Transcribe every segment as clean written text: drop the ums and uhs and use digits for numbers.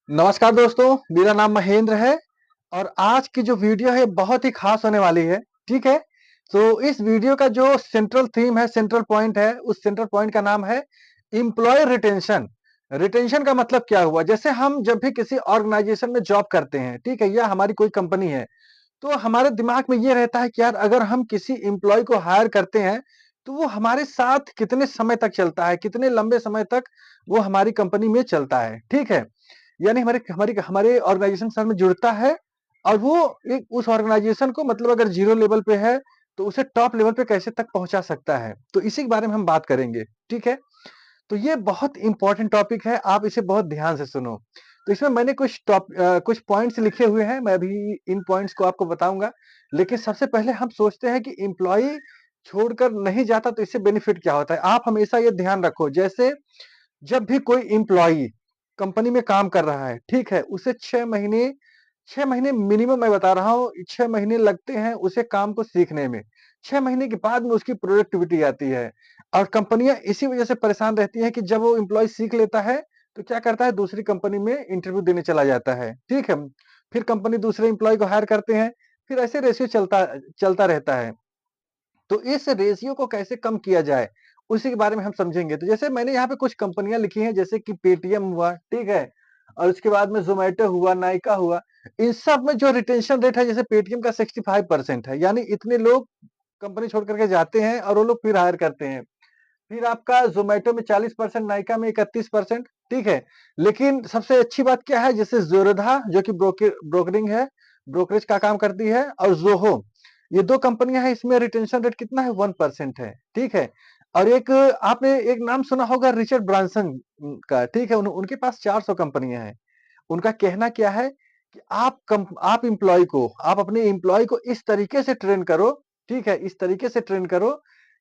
नमस्कार दोस्तों, मेरा नाम महेंद्र है और आज की जो वीडियो है बहुत ही खास होने वाली है, ठीक है? तो इस वीडियो का जो सेंट्रल थीम है, सेंट्रल पॉइंट है, उस सेंट्रल पॉइंट का नाम है एम्प्लॉयी रिटेंशन। रिटेंशन का मतलब क्या हुआ? जैसे हम जब भी किसी ऑर्गेनाइजेशन में जॉब करते हैं, ठीक है? या हमारी कोई कंपनी है, तो हमारे दिमाग में ये रहता है कि यार अगर हम किसी एम्प्लॉयी को हायर करते हैं, तो वो हमारे साथ कितने समय तक चलता है, कितने लंबे समय तक वो हमारी कंपनी में चलता है, ठीक है? यानी हमारे हमारी हमारे ऑर्गेनाइजेशन के साथ में जुड़ता है और वो एक उस ऑर्गेनाइजेशन को मतलब अगर ज़ीरो लेवल पे है, तो उसे टॉप लेवल पे कैसे तक पहुँचा सकता है। तो इसी के बारे में हम बात करेंगे, ठीक है? तो ये बहुत इम्पोर्टेंट टॉपिक है, आप इसे बहुत ध्यान से सुनो। तो इसमें मैंने कुछ पॉइंट्स लिखे हुए हैं, मैं अभी इन पॉइंट्स को आपको बताऊँगा। लेकिन सबसे पहले हम सोचते हैं कि एम्प्लॉयी छोड़कर नहीं जाता तो इससे बेनिफिट क्या होता है? आप हमेशा ये ध्यान रखो जैसे जब भी कोई एम्प्लॉयी कंपनी में काम कर रहा है, ठीक है? उसे 6 महीने मिनिमम मैं बता रहा हूँ, 6 महीने लगते हैं उसे काम को सीखने में। 6 महीने के बाद में उसकी प्रोडक्टिविटी आती है और कंपनियाँ इसी वजह से परेशान रहती हैं कि जब वो एम्प्लॉयी सीख लेता है, तो क्या करता है दूसरी कंपनी में इंटरव्यू देने चला जाता है, ठीक है? फिर कंपनी दूसरे एम्प्लॉयी को हायर करते हैं, फिर ऐसे रेशियो चलता चलता रहता है। तो इस रेशियो को कैसे कम किया जाए, उसी के बारे में हम समझेंगे। तो जैसे मैंने यहाँ पे कुछ कंपनियाँ लिखी हैं जैसे कि पेटीएम हुआ, ठीक है? और उसके बाद में ज़ोमैटो हुआ, नायका हुआ, इन सब में जो रिटेंशन रेट है जैसे पेटीएम का 65% है, यानी इतने लोग कंपनी छोड़ कर के जाते हैं और वो लोग फिर हायर करते हैं। फिर आपका ज़ोमैटो में 40%, नायका में 31%, ठीक है? लेकिन सबसे अच्छी बात क्या है जैसे ज़ोरधा जो कि ब्रोकरिंग है, ब्रोकरेज का काम करती है और ज़ोहो, ये 2 कंपनियाँ हैं इसमें रिटेंशन रेट कितना है 1% है, ठीक है? और एक आपने एक नाम सुना होगा रिचर्ड ब्रांसन का, ठीक है? उनके पास 400 कंपनियाँ हैं। उनका कहना क्या है कि आप एम्प्लॉयी को आप अपने एम्प्लॉयी को इस तरीके से ट्रेन करो, ठीक है? इस तरीके से ट्रेन करो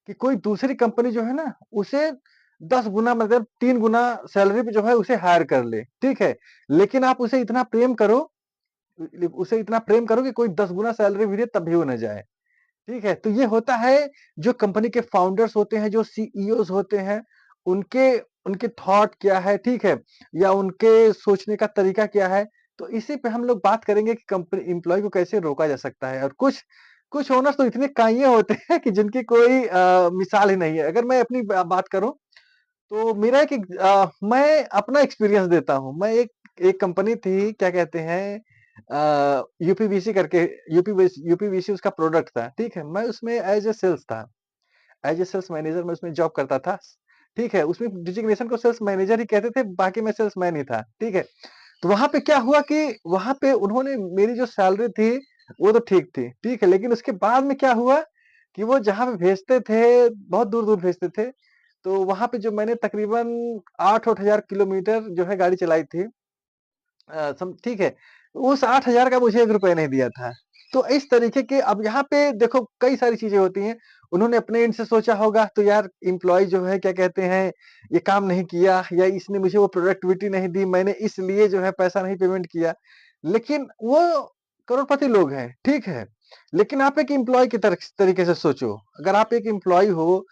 कि कोई दूसरी कंपनी जो है ना, उसे 10 गुना मतलब 3 गुना सैलरी पे जो है उसे हायर कर ले, ठीक है? लेकिन आप उसे इतना प्रेम करो कि कोई 10 गुना सैलरी भी दे तब भी वो ना जाए, ठीक है? तो ये होता है जो कंपनी के फाउंडर्स होते हैं, जो सीईओज़ होते हैं, उनके उनके थॉट क्या है, ठीक है? या उनके सोचने का तरीका क्या है? तो इसी पे हम लोग बात करेंगे कि कंपनी एम्प्लॉयी को कैसे रोका जा सकता है और कुछ कुछ ओनर्स तो इतने काइये होते हैं कि जिनकी कोई मिसाल ही नहीं है। अगर मैं अपनी बात करूँ तो मेरा मैं अपना एक्सपीरियंस देता हूँ। मैं एक एक कंपनी थी क्या कहते हैं यूपीवीसी करके यूपीवीसी उसका प्रोडक्ट था, ठीक है? मैं उसमें एज़ अ सेल्स था। एज़ अ सेल्स मैनेजर मैं उसमें जॉब करता था, ठीक है? उसमें डेजिग्नेशन को सेल्स मैनेजर ही कहते थे, बाकी मैं सेल्समैन ही था, ठीक है? तो वहाँ पे क्या हुआ कि वहाँ पे उन्होंने मेरी जो सैलरी थी, वो तो ठीक थी, ठीक है? लेकिन उसके बाद में क्या हुआ कि वो जहाँ पे भेजते थे, बहुत दूर-दूर भेजते थे। तो वहाँ पे जो मैंने तकरीबन 8-8 हज़ार किलोमीटर जो है गाड़ी चलाई थी सम ठीक है। उस 8,000 का मुझे ₹1 नहीं दिया था। तो इस तरीके के अब यहाँ पे देखो कई सारी चीज़ें होती हैं। उन्होंने अपने एंड से सोचा होगा तो यार एम्प्लॉयी जो है क्या कहते हैं, ये काम नहीं किया या इसने मुझे वो प्रोडक्टिविटी नहीं दी, मैंने इसलिए जो है पैसा नहीं पेमेंट किया। लेकिन वो करोड़पति लोग हैं, ठीक है। लेकिन आप एक एम्प्लॉयी की तरीके से सोचो। अगर आप एक एम्प्लॉयी हो,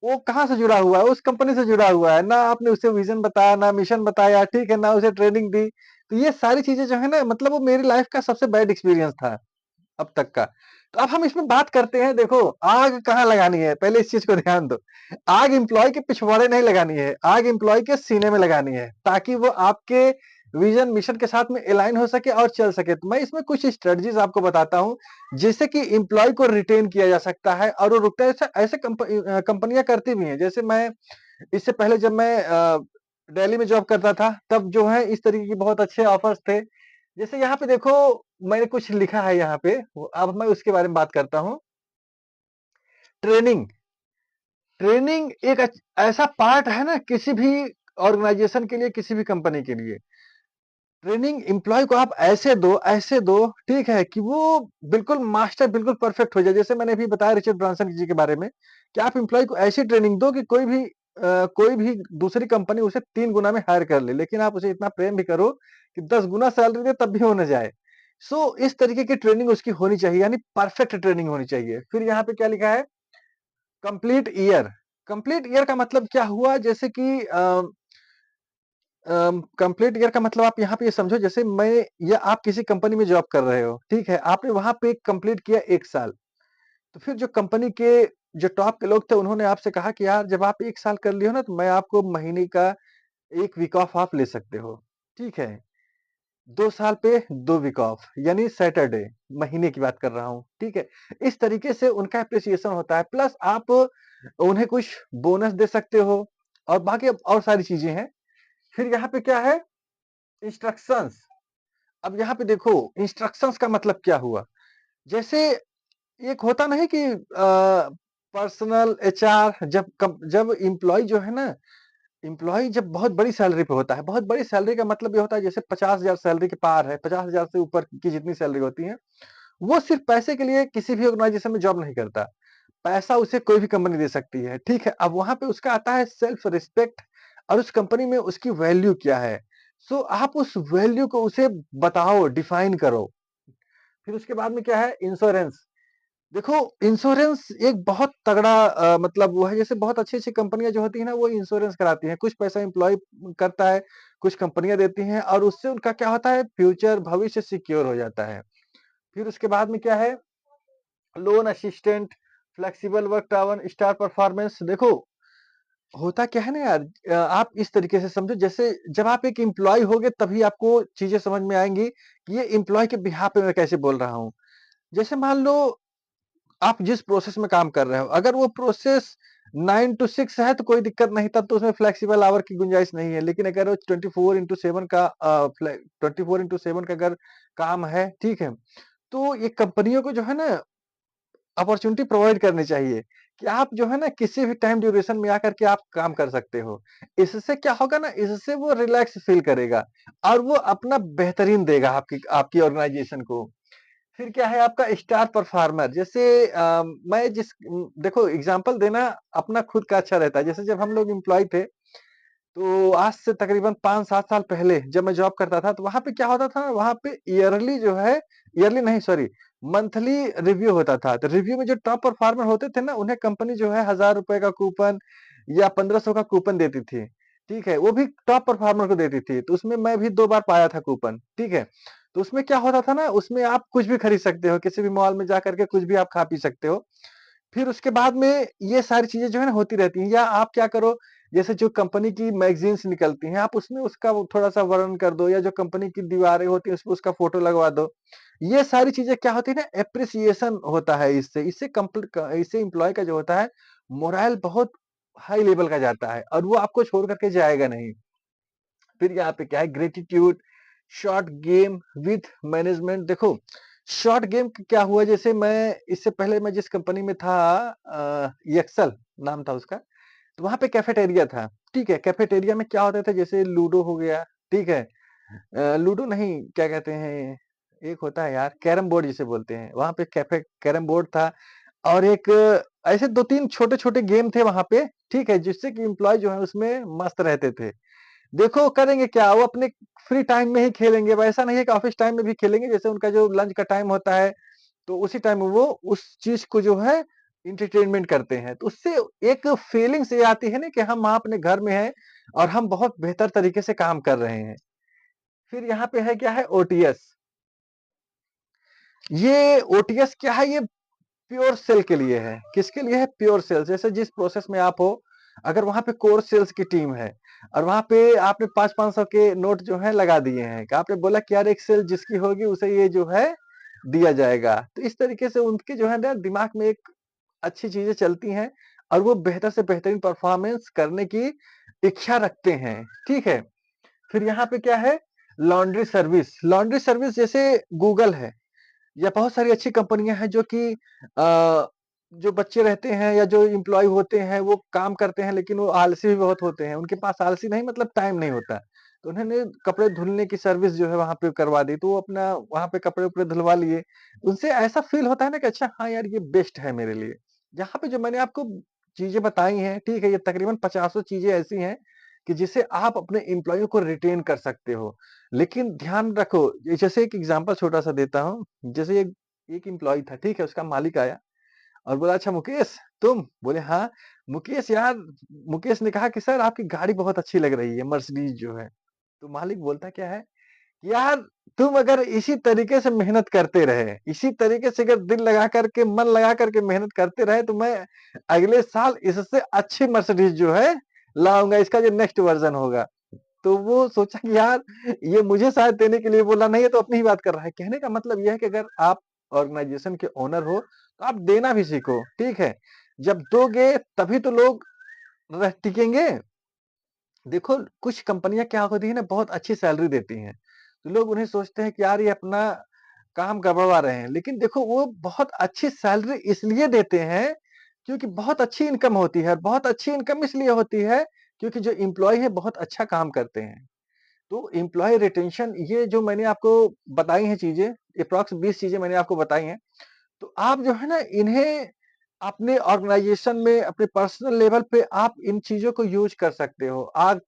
वो कहाँ से जुड़ा हुआ है? उस कंपनी से जुड़ा हुआ है। ना आपने उसे विज़न बताया, ना मिशन बताया, ठीक है, ना उसे ट्रेनिंग दी। तो ये सारी चीज़ें जो है ना मतलब वो मेरी लाइफ़ का सबसे बैड एक्सपीरियंस था, अब तक का। तो अब हम इसमें बात करते हैं देखो आग कहाँ लगानी है, पहले इस चीज़ को ध्यान दो। आग एम्प्लॉयी के पिछवाड़े नहीं लगानी है, आग एम्प्लॉयी के सीने में लगानी है, ताकि वो आपके विज़न, मिशन के साथ में अलाइन हो सके और चल सके। तो मैं इसमें कुछ स्ट्रेटजीज़ आपको बताता हूँ, जिससे कि एम्प्लॉयी को रिटेन किया जा सकता है और वो रुकता है ऐसा ऐसे कंपनियाँ करती भी हैं। जैसे मैं इससे पहले जब मैं दिल्ली में जॉब करता था, तब जो है इस तरीके के बहुत अच्छे ऑफर्स थे। जैसे यहाँ पे देखो मैंने कुछ लिखा है यहाँ पे, अब मैं उसके बारे में बात करता हूँ। ट्रेनिंग, ट्रेनिंग एक ऐसा पार्ट है ना किसी भी ऑर्गेनाइजेशन के लिए, किसी भी कंपनी के लिए। ट्रेनिंग एम्प्लॉयी को आप ऐसे दो, ठीक है? कि वो बिल्कुल मास्टर बिल्कुल परफेक्ट हो जाए। जैसे मैंने अभी बताया रिचर्ड ब्रांसन जी के बारे में, कि आप एम्प्लॉयी को ऐसी ट्रेनिंग दो कि कोई भी दूसरी कंपनी उसे 3 गुना में हायर कर ले। लेकिन आप उसे इतना प्रेम भी करो कि 10 गुना सैलरी दे तब भी वो ना जाए। सो इस तरीके की ट्रेनिंग उसकी होनी चाहिए यानी परफेक्ट ट्रेनिंग होनी चाहिए। फिर यहाँ पे क्या लिखा है कंप्लीट ईयर। कंप्लीट ईयर का मतलब क्या हुआ जैसे कि कंप्लीट ईयर का मतलब आप यहाँ पे ये समझो जैसे मैं या आप किसी कंपनी में जॉब कर रहे हो, ठीक है? आपने वहाँ पे कंप्लीट किया 1 साल, तो फिर जो कंपनी के जो टॉप के लोग थे उन्होंने आपसे कहा कि यार जब आप 1 साल कर लिए हो ना तो मैं आपको महीने का 1 वीक ऑफ आप ले सकते हो, ठीक है? 2 साल पे 2 वीक ऑफ यानी सैटरडे, महीने की बात कर रहा हूँ, ठीक है? इस तरीके से उनका एप्रिसिएशन होता है प्लस आप उन्हें कुछ बोनस दे सकते हो और बाकी अब और सारी चीज़ें हैं। फिर यहाँ पे क्या है इंस्ट्रक्शंस। अब यहाँ पे देखो इंस्ट्रक्शंस का मतलब क्या हुआ? जैसे एक होता नहीं कि पर्सनल एचआर जब एम्प्लॉयी जो है ना, एम्प्लॉयी जब बहुत बड़ी सैलरी पे होता है, बहुत बड़ी सैलरी का मतलब ये होता है जैसे 50,000 सैलरी के पार है, 50,000 से ऊपर की जितनी सैलरी होती है, वो सिर्फ़ पैसे के लिए किसी भी ऑर्गनाइज़ेशन में जॉब नहीं करता। पैसा उसे कोई भी कंपनी दे सकती है, ठीक है? अब वहाँ पे उसका आता है सेल्फ रिस्पेक्ट और उस कंपनी में उसकी वैल्यू क्या है? सो आप उस वैल्यू को उसे बताओ, डिफाइन करो। फिर उसके बाद में क्या है इंश्योरेंस। देखो इंश्योरेंस एक बहुत तगड़ा मतलब वो है जैसे बहुत अच्छी-अच्छी कंपनियाँ जो होती है ना वो इंश्योरेंस कराती हैं। कुछ पैसा एम्प्लॉयी करता है, कुछ कंपनियाँ देती हैं और उससे उनका क्या होता है फ्यूचर भविष्य सिक्योर हो जाता है। फिर उसके बाद में क्या है loan assistant, flexible work tower, star performance देखो होता क्या है ना यार आप इस तरीके से समझो जैसे जब आप एक एम्प्लॉयी होगे तभी आपको चीज़ें समझ में आएँगी कि ये एम्प्लॉयी के बिहाफ़ पे मैं कैसे बोल रहा हूँ। जैसे मान लो आप जिस प्रोसेस में काम कर रहे हो, अगर वो प्रोसेस 9 टू 6 है तो कोई दिक्कत नहीं तब तो उसमें फ्लेक्सिबल आवर की गुंजाइश नहीं है। लेकिन अगर वो 24/7 का 24/7 का अगर काम है, ठीक है? तो ये कंपनियों को जो है ना अपॉर्च्युनिटी प्रोवाइड करनी चाहिए कि आप जो है ना किसी भी टाइम ड्यूरेशन में आकर के आप काम कर सकते हो। इससे क्या होगा ना इससे वो रिलैक्स फील करेगा और वो अपना बेहतरीन देगा आपकी आपकी ऑर्गनाइजेशन को। फिर क्या है आपका स्टार परफॉर्मर जैसे मैं देखो एग्जांपल देना अपना खुद का अच्छा रहता है। जैसे जब हम लोग एम्प्लॉयी थे, तो आज से तकरीबन 5-7 साल पहले जब मैं जॉब करता था, तो वहाँ पे क्या होता था ना, वहाँ पे ईयरली जो है ईयरली नहीं सॉरी मंथली रिव्यू होता था। तो रिव्यू में जो टॉप परफॉर्मर होते थे ना, उन्हें कंपनी जो है ₹1000 का कूपन या 1500 का कूपन देती थी। ठीक है? वो भी टॉप परफॉर्मर को देती थी। तो उसमें मैं भी 2 बार पाया था कूपन। ठीक है? तो उसमें क्या होता था ना, उसमें आप कुछ भी खरीद सकते हो, किसी भी मॉल में जाकर के कुछ भी आप खा पी सकते हो। फिर उसके बाद में ये सारी चीज़ें जो है ना होती रहती हैं या आप क्या करो, जैसे जो कंपनी की मैगज़ीन्स निकलती हैं, आप उसमें उसका वो थोड़ा-सा वर्णन कर दो या जो कंपनी की दीवारें होती हैं, उसपे उसका फ़ोटो लगवा दो। ये सारी चीज़ें क्या होती है ना एप्रिसिएशन होता है इससे। इससे एम्प्लॉयी का जो होता है, मोरल बहुत हाई लेवल का जाता है और वो आपको छोड़ कर के जाएगा नहीं। फिर यहाँ पे क्या है gratitude, short game with management देखो, शॉर्ट गेम क्या हुआ जैसे मैं इससे पहले मैं जिस कंपनी में था एक्सेल नाम था उसका, तो वहाँ पे कैफेटेरिया था, ठीक है? कैफेटेरिया में क्या होता था जैसे लूडो हो गया, ठीक है? लूडो नहीं क्या कहते हैं, एक होता है यार कैरम बोर्ड जिसे बोलते हैं, वहाँ पे कैफे कैरम बोर्ड था और एक ऐसे 2-3 छोटे-छोटे गेम थे वहाँ पे, ठीक है? जिससे कि एम्प्लॉयी जो है उसमें मस्त रहते थे। देखो करेंगे क्या, वो अपने फ्री टाइम में ही खेलेंगे, वैसा नहीं है कि ऑफ़िस टाइम में भी खेलेंगे, जैसे उनका जो लंच का टाइम होता है, तो उसी टाइम में वो उस चीज़ को जो है एंटरटेनमेंट करते हैं। तो उससे एक फीलिंग्स ये आती है ना कि हम वहाँ अपने घर में हैं और हम बहुत बेहतर तरीके से काम कर रहे हैं। फिर यहाँ पे है क्या है ओटीएस। ये ओटीएस क्या है ये प्योर सेल के लिए है। किसके लिए है? Pure sales. जैसे जिस प्रोसेस में आप हो, अगर वहाँ पे कोर सेल्स की टीम है और वहाँ पे आपने 5-500 के नोट जो है लगा दिए हैं, कि आपने बोला कि यार एक सेल जिसकी होगी उसे ये जो है दिया जाएगा। तो इस तरीके से उनके जो है ना दिमाग में एक अच्छी चीज़ें चलती हैं और वो बेहतर से बेहतरीन परफॉर्मेंस करने की इच्छा रखते हैं। ठीक है? फिर यहाँ पे क्या है लॉन्ड्री सर्विस। लॉन्ड्री सर्विस जैसे गूगल है या बहुत सारी अच्छी कंपनियाँ हैं जो कि जो बच्चे रहते हैं या जो एम्प्लॉयी होते हैं वो काम करते हैं लेकिन वो आलसी भी बहुत होते हैं। उनके पास आलसी नहीं मतलब टाइम नहीं होता। तो उन्होंने कपड़े धुलने की सर्विस जो है वहाँ पे करवा दी। तो वो अपना वहाँ पे कपड़े-वपड़े धुलवा लिए। उनसे ऐसा फ़ील होता है ना कि अच्छा हाँ यार ये बेस्ट है मेरे लिए। यहाँ पे जो मैंने आपको चीज़ें बताई हैं, ठीक है? ये तकरीबन पचासों चीज़ें ऐसी हैं कि जिससे आप अपने एम्प्लॉयी को रिटेन कर सकते हो। लेकिन ध्यान रखो, ये जैसे एक एग्ज़ाम्पल छोटा-सा देता हूँ। जैसे एक एक एम्प्लॉयी था, ठीक है? उसका मालिक आया और बोला, "अच्छा मुकेश तुम?" बोले, "हाँ।" मुकेश यार मुकेश ने कहा कि, "सर आपकी गाड़ी बहुत अच्छी लग रही है, मर्सिडीज़ जो है।" तो मालिक बोलता क्या है, यार तुम अगर इसी तरीके से मेहनत करते रहे, इसी तरीके से अगर दिल लगा करके, मन लगा करके मेहनत करते रहे, तो मैं अगले साल इससे अच्छी मर्सिडीज जो है लाऊंगा, इसका जो नेक्स्ट वर्जन होगा। तो वो सोचा कि यार ये मुझे शायद देने के लिए बोला, नहीं है तो अपनी ही बात कर रहा है। कहने का मतलब यह है कि अगर आप ऑर्गेनाइजेशन के ओनर हो तो आप देना भी सीखो, ठीक है। जब दोगे तभी तो लोग रह टिकेंगे। देखो कुछ कंपनियां क्या होती है ना, बहुत अच्छी सैलरी देती हैं, तो लोग उन्हें सोचते हैं कि यार ये अपना काम गड़बड़वा रहे हैं, लेकिन देखो वो बहुत अच्छी सैलरी इसलिए देते हैं क्योंकि बहुत अच्छी इनकम होती है। और बहुत अच्छी इनकम इसलिए होती है क्योंकि जो एम्प्लॉय है बहुत अच्छा काम करते हैं। तो एम्प्लॉय रिटेंशन, ये जो मैंने आपको बताई हैं चीजें, अप्रॉक्स 20 चीजें मैंने आपको बताई हैं, तो आप जो है ना इन्हें अपने ऑर्गेनाइजेशन में, अपने पर्सनल लेवल पे आप इन चीजों को यूज कर सकते हो। आग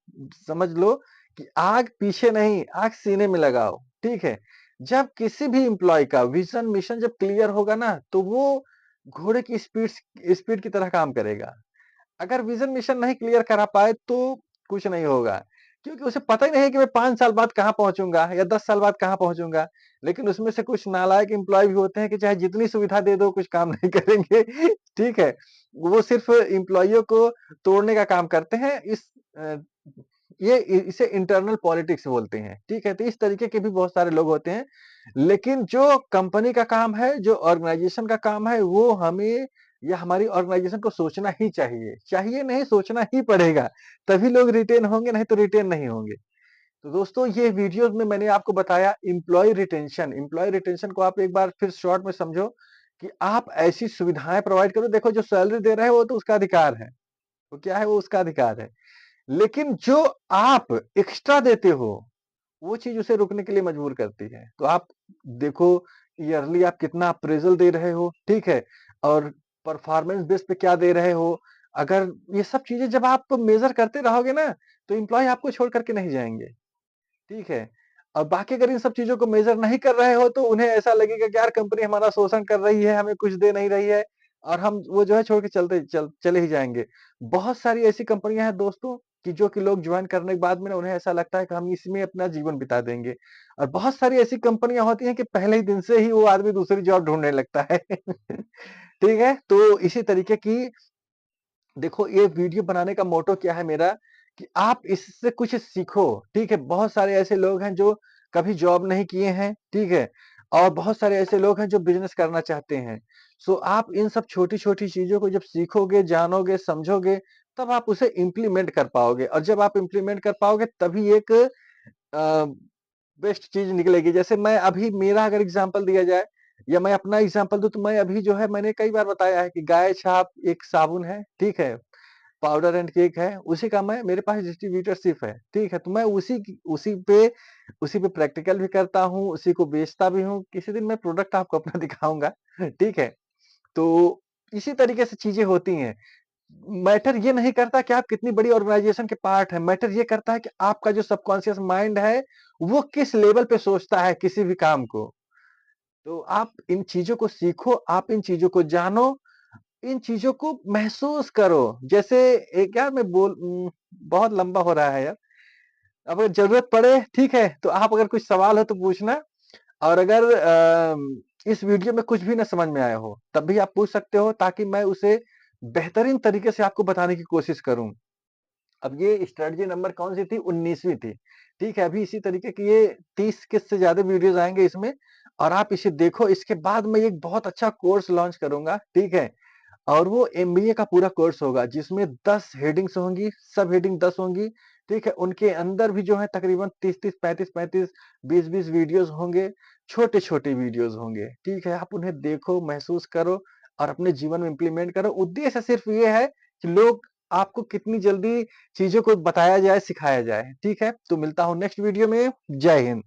समझ लो कि आग पीछे नहीं, आग सीने में लगाओ, ठीक है। जब किसी भी एम्प्लॉय का विजन मिशन जब क्लियर होगा ना, तो वो घोड़े की स्पीड स्पीड की तरह काम करेगा। अगर विजन मिशन नहीं क्लियर करा पाए तो कुछ नहीं होगा, क्योंकि उसे पता ही नहीं है कि मैं 5 साल बाद कहाँ पहुँचूँगा या 10 साल बाद कहाँ पहुँचूँगा। लेकिन उसमें से कुछ नालायक एम्प्लॉयी भी होते हैं कि चाहे जितनी सुविधा दे दो कुछ काम नहीं करेंगे, ठीक है? वो सिर्फ़ एम्प्लॉइयों को तोड़ने का काम करते हैं। अ, ये इसे इंटरनल पॉलिटिक्स बोलते हैं, ठीक है? तो इस तरीके के भी बहुत सारे लोग होते हैं। लेकिन जो कंपनी का काम है, जो ऑर्गेनाइजेशन का काम है, वो हमें या हमारी ऑर्गेनाइजेशन को सोचना ही चाहिए। चाहिए नहीं, सोचना ही पड़ेगा, तभी लोग रिटेन होंगे, नहीं तो रिटेन नहीं होंगे। तो दोस्तों ये वीडियोज़ में मैंने आपको बताया एम्प्लॉयी रिटेंशन। एम्प्लॉयी रिटेंशन को आप एक बार फिर शॉर्ट में समझो कि आप ऐसी सुविधाएँ प्रोवाइड करो। देखो जो सैलरी दे रहे हैं वो तो उसका अधिकार है। वो क्या है, वो उसका अधिकार है। लेकिन जो आप एक्स्ट्रा देते हो, वो चीज़ उसे रुकने के लिए मजबूर करती है। तो आप देखो ईयरली आप कितना अप्रेज़ल दे रहे हो, ठीक है? और परफॉर्मेंस बेस पे क्या दे रहे हो? अगर ये सब चीज़ें जब आप मेज़र करते रहोगे ना, तो एम्प्लॉयी आपको छोड़ कर के नहीं जाएँगे, ठीक है? और बाकी अगर इन सब चीज़ों को मेज़र नहीं कर रहे हो तो उन्हें ऐसा लगेगा कि यार कंपनी हमारा शोषण कर रही है, हमें कुछ दे नहीं रही है और हम वो जो है छोड़ के चले ही जाएँगे। बहुत सारी ऐसी कंपनियाँ हैं दोस्तों कि जो कि लोग जॉइन करने के बाद में ना उन्हें ऐसा लगता है कि हम इसमें अपना जीवन बिता देंगे। और बहुत सारी ऐसी कंपनियाँ होती हैं कि पहले ही दिन से ही वो आदमी दूसरी जॉब ढूँढने लगता है। ठीक है? तो इसी तरीके की देखो ये वीडियो बनाने का मोटो क्या है मेरा कि आप इससे कुछ सीखो, ठीक है? बहुत सारे ऐसे लोग हैं जो कभी जॉब नहीं किए हैं, ठीक है? और बहुत सारे ऐसे लोग हैं जो बिज़नेस करना चाहते हैं। सो आप इन सब छोटी-छोटी चीज़ों को जब सीखोगे, जानोगे, समझोगे, तब आप उसे इम्प्लीमेंट कर पाओगे और जब आप इम्प्लीमेंट कर पाओगे तभी एक अ, बेस्ट चीज़ निकलेगी। जैसे मैं अभी मेरा अगर एग्ज़ाम्पल दिया जाए या मैं अपना एग्ज़ाम्पल दूँ तो मैं अभी जो है मैंने कई बार बताया है कि गाय छाप एक साबुन है, ठीक है? पाउडर एंड केक है, उसी का मैं मेरे पास डिस्ट्रीब्यूटरशिप है, ठीक है? तो मैं उसी पे प्रैक्टिकल भी करता हूँ, उसी को बेचता भी हूँ। किसी दिन मैं प्रोडक्ट आपको अपना दिखाऊँगा, ठीक है? तो इसी तरीके से चीज़ें होती हैं। मैटर ये नहीं करता कि आप कितनी बड़ी ऑर्गेनाइज़ेशन के पार्ट हैं, मैटर ये करता है कि आपका जो सबकॉन्शियस माइंड है, वो किस लेवल पे सोचता है किसी भी काम को। तो आप इन चीज़ों को सीखो, आप इन चीज़ों को जानो, इन चीज़ों को महसूस करो। जैसे एक यार बहुत लंबा हो रहा है यार। अब अगर ज़रूरत पड़े ठीक है, तो आप अगर कुछ सवाल हो तो पूछना और अगर इस वीडियो में कुछ भी ना समझ में आया हो, तब भी आप पूछ सकते हो ताकि मैं उसे बेहतरीन तरीके से आपको बताने की कोशिश करूँ। अब ये स्ट्रैटेजी नंबर कौन-सी थी? 19वीं थी। ठीक है, अभी इसी तरीके की ये 30 के से ज़्यादा वीडियोज़ आएँगे इसमें और आप इसे देखो। इसके बाद मैं एक बहुत अच्छा कोर्स लॉन्च करूँगा, ठीक है? और वो एमबीए का पूरा कोर्स होगा जिसमें 10 हेडिंग्स होंगी, सब हेडिंग 10 होंगी, ठीक है? उनके अंदर भी जो है तकरीबन 30-30, 35-35, 20-20 वीडियोज़ होंगे, छोटे-छोटे वीडियोज़ होंगे, ठीक है? आप उन्हें देखो, महसूस करो और अपने जीवन में इम्प्लीमेंट करो। उद्देश्य सिर्फ़ ये है कि लोग आपको कितनी जल्दी चीज़ों को बताया जाए, सिखाया जाए, ठीक है? तो मिलता हूँ नेक्स्ट वीडियो में। जय हिंद।